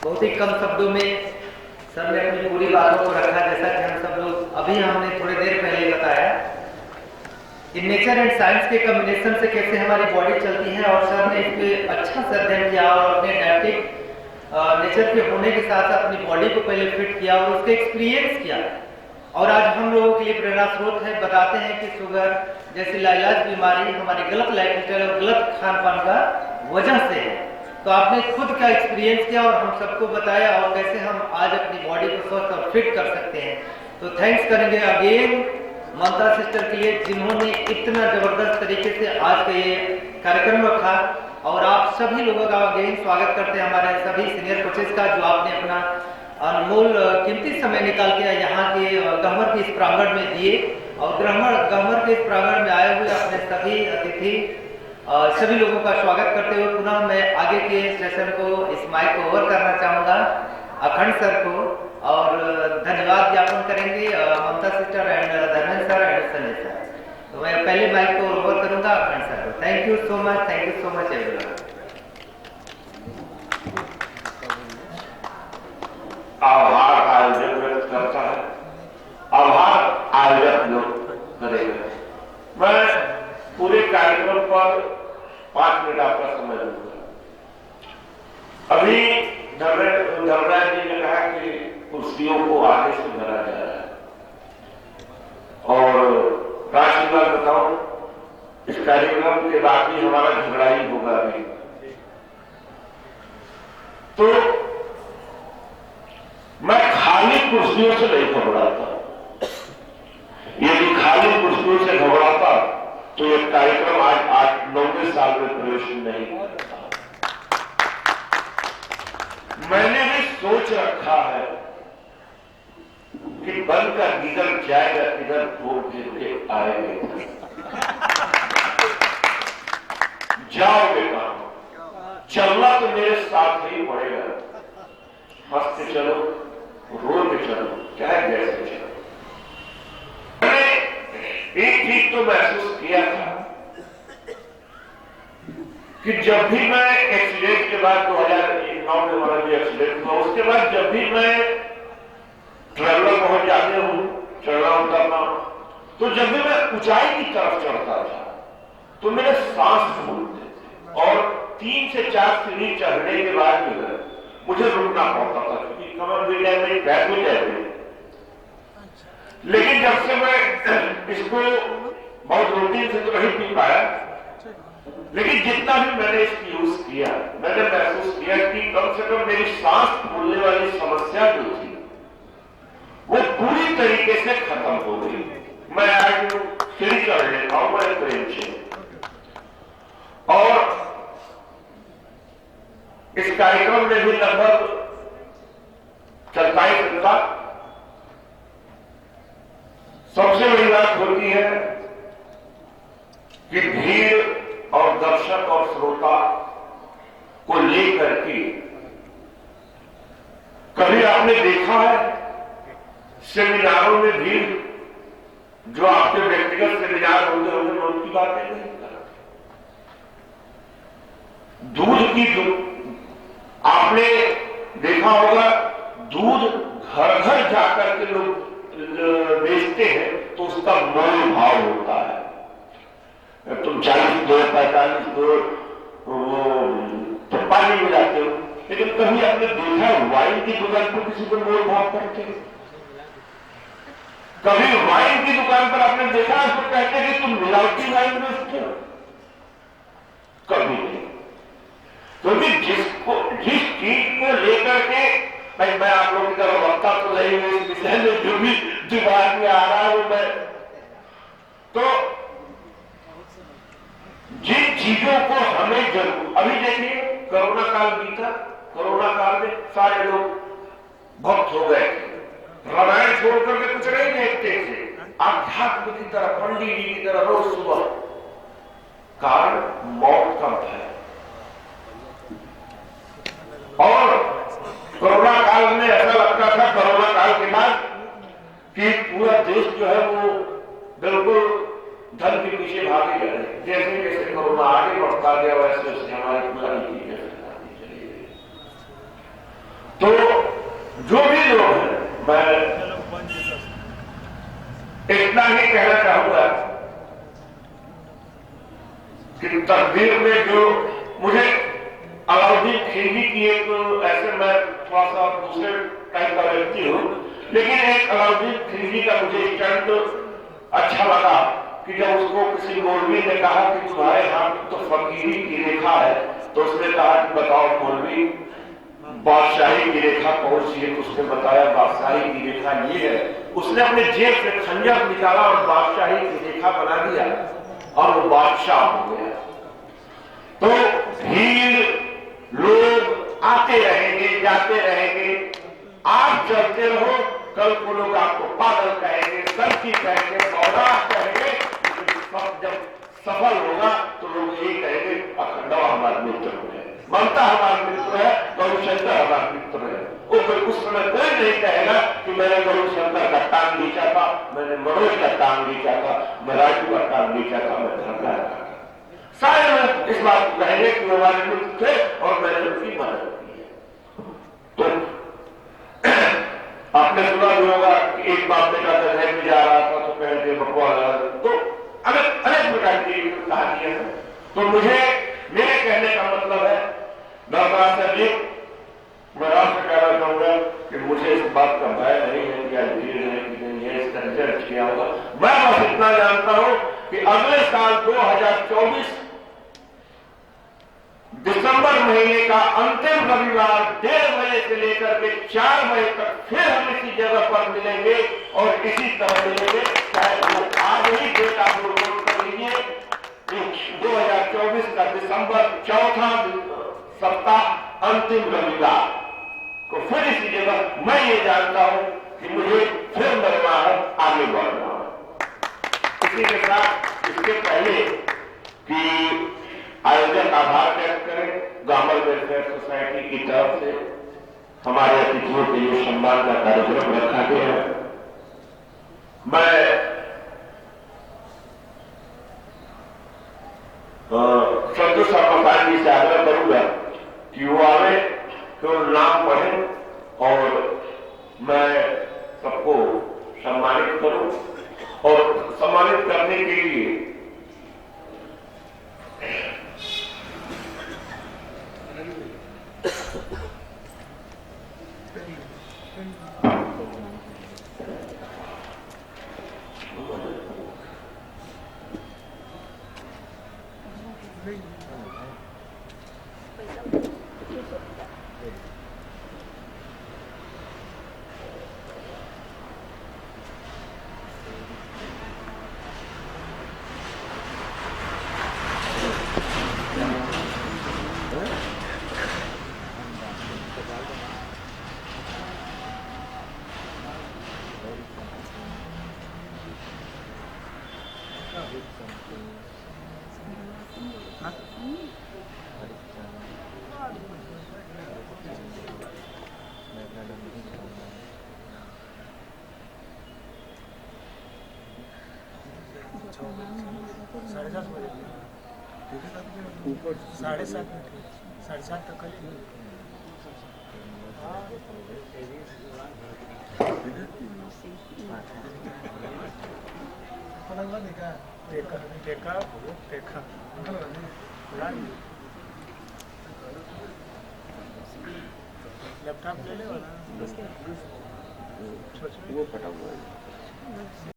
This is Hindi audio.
बहुत ही कम शब्दों में सर ने अपनी पूरी बातों को रखा, जैसा कि हम सब लोग अभी हमने थोड़ी देर पहले बताया कि नेचर एंड साइंस के कॉम्बिनेशन से कैसे हमारी बॉडी चलती है। और सर ने इस पर अच्छा से अध्ययन किया और अपने डायबिटिक नेचर के होने के साथ साथ अपनी बॉडी को पहले फिट किया और उसका एक्सपीरियंस किया। और आज हम लोगों के लिए प्रेरणा स्रोत है। बताते हैं कि शुगर जैसी लाइलाज बीमारी हमारी गलत लाइफस्टाइल और गलत खान पान का वजह से है। तो आपने खुद का एक्सपीरियंस किया और हम सबको बताया और कैसे हम आज अपनी बॉडी को स्वस्थ और फिट कर सकते हैं। तो थैंक्स करेंगे अगेन ममता सिस्टर के लिए, जिन्होंने इतना जबरदस्त तरीके से आज का ये कार्यक्रम रखा। और आप सभी लोगों का अगेन स्वागत करते हैं, हमारे सभी सीनियर कोचेस का, जो आपने अपना अनमोल कीमती समय निकाल के यहाँ के गहमर के इस प्रांगण में दिए। और गहमर के इस प्रांगण में आए हुए अपने सभी अतिथि सभी लोगों का स्वागत करते हुए पुनः मैं आगे के सेशन को इस माइक को ओवर करना चाहूँगा अखंड सर को, और धन्यवाद ज्ञापन करेंगे Mamata sister and Dharmendra sir and Sanjay sir. तो मैं पहले माइक को ओवर करूँगा अखंड सर को। Thank you so much everyone. आभार आयोजक व्यक्त करता है, आभार आयोजक लोग करेगा। मैं पूरे कार्यक्रम पर 5 मिनट आपका समय दूंगा। अभी धर्मराज जी ने कहा कि कुर्सियों को आगे से भरा जा रहा है, और राष्ट्रीय बताऊं, इस कार्यक्रम के बाद भी हमारा झगड़ा ही होगा। अभी तो मैं खाली कुर्सियों से नहीं घबराता। यदि खाली कुर्सियों से घबराता तो यह कार्यक्रम आज 9वें साल में प्रवेश नहीं करता। मैंने भी सोच रखा है कि बनकर किधर जाएगा, किधर भोग गिर के आएगा। जाओगे कहां? चलना तो मेरे साथ ही पड़ेगा। हंस के चलो, रोल के चलो, चाहे जैसे चलो। मैंने एक चीज तो महसूस किया था कि जब भी मैं एक्सीडेंट के बाद 2009 में हमारा जो एक्सीडेंट हुआ, उसके बाद जब भी मैं ट्रेवलर पहुंच जाते हूं, चढ़ना उतरना, तो जब भी मैं ऊंचाई की तरफ चढ़ता था तो मेरे सांस फूलते थे, और 3 से 4 सीढ़ी चढ़ने के बाद जो है मुझे रुकना पड़ता था, क्योंकि कमर भी डैमेज, बैक भी डैमेज। लेकिन जब से मैं इसको बहुत रूटीन से तो नहीं पी पाया, लेकिन जितना भी मैंने इसकी यूज किया, मैंने महसूस किया कि कम से कम मेरी सांस फूलने वाली समस्या जो थी वो पूरी तरीके से खत्म हो गई। मैं आज सीढ़ी चढ़ लेता हूं बड़े प्रेम से। और इस कार्यक्रम में भी लगभग चलता ही चलता सबसे बड़ी बात होती है कि भीड़ और दर्शक और श्रोता को लेकर के कभी आपने देखा है सेमिनारों में भीड़, जो आपके व्यक्तिगत सेमिनार होते होंगे, मैं उनकी बातें नहीं करते। दूध की आपने देखा होगा, दूध घर घर जाकर के लोग बेचते हैं तो उसका मोल भाव होता है। तुम 40 दो 45 दो तो पानी में जाते हो, लेकिन कभी आपने देखा वाइन की दुकान पर किसी को मोल भाव करते हैं? कभी वाइन की दुकान पर आपने देखा उसको कहते हैं कि तुम मिलावटी वाइन बेचते हो? कभी नहीं। क्योंकि जिस चीज को लेकर के, भाई मैं आप लोगों की तरफ वक्ता तो नहीं हूं, इस विषय में जो भी दिमाग में आ रहा हूं मैं, तो जिन चीजों को हमें जरूर, अभी देखिए कोरोना काल बीता, कोरोना काल में सारे लोग भक्त हो गए थे, रामायण छोड़ करके कुछ नहीं देखते थे, आध्यात्म की तरफ, पंडित जी की तरफ रोज सुबह। कारण मौत का भय। और कोरोना काल में ऐसा लगता था, कोरोना काल के बाद, कि पूरा देश जो है वो बिल्कुल धन के पीछे भागे जा रहे। जैसे जैसे कोरोना आगे बढ़ता गया वैसे वैसे हमारी पूरा नीति चली गई। जो भी लोग हैं, मैं इतना ही कहना चाहूंगा कि तकदीर में जो मुझे अलाउद्दीन खिलजी की एक, ऐसे मैं थोड़ा सा दूसरे टाइप का व्यक्ति हूं, लेकिन एक अलाउद्दीन खिलजी का मुझे स्टंट अच्छा लगा कि जब उसको किसी मौलवी ने कहा कि तुम्हारे हाथ तो फकीरी की रेखा है, तो उसने कहा कि बताओ मौलवी, बादशाही की रेखा कौन सी है? उसने बताया बादशाही की रेखा ये है। उसने अपने जेब से खंजर निकाला और बादशाही की रेखा बना दिया और वो बादशाह हो गया। तो भीड़ लोग आते रहेंगे, जाते रहेंगे, आप चलते रहो, कल को लोग आपको पागल कहेंगे, सल्फी कहेंगे, बौरा कहेंगे, जब सफल होगा तो लोग यही कहेंगे अखंडवा हमारे मित्र है, ममता हमारे मित्र है, गौरीशंकर हमारे मित्र है। वो फिर उस समय कोई नहीं कहेगा कि मैंने गौरीशंकर का टांग खींचा था, मैंने मनोज का टांग खींचा था, मैं राजू का टांग खींचा था, मैं धरना था। सारे लोग इस बात को कहेंगे कि वो हमारे मित्र थे और मैंने उनकी मदद की है। तो आपने सुना भी होगा कि एक बाप बेटा दहेज में जा रहा था तो कहते बकवास, तो अनेक प्रकार की कहानी है। तो मुझे, मेरे कहने का मतलब है, दरबार साहब जी, मैं आपसे कहना चाहूंगा कि मुझे इस बात का भय नहीं है कि आज भीड़ है कि नहीं है, इसका रिजल्ट क्या होगा। मैं बस इतना जानता हूं कि अगले साल 2024 दिसंबर महीने का अंतिम रविवार 1:30 बजे से लेकर के 4 बजे तक फिर हम इसी जगह पर मिलेंगे और इसी तरह मिलेंगे। चाहे वो आज ही डेट आप लोग नोट कर लीजिए, 2024 का दिसंबर 4था सप्ताह अंतिम रविवार को फिर इसी जगह। मैं ये जानता हूं कि मुझे फिर बढ़ना है, आगे बढ़ना है। इसी के साथ इसके पहले कि आयोजक आभार व्यक्त करें, गामल वेलफेयर सोसाइटी की तरफ से हमारे अतिथियों के लिए सम्मान का कार्यक्रम रखा गया है। मैं संतोष शर्मा जी से आग्रह करूंगा कि वो आवे, केवल नाम पढ़े और मैं सबको सम्मानित करूं। और सम्मानित करने के लिए ऊपर 7:30 7:30 तक लैपटॉप ले ले वाला वो फटा हुआ है।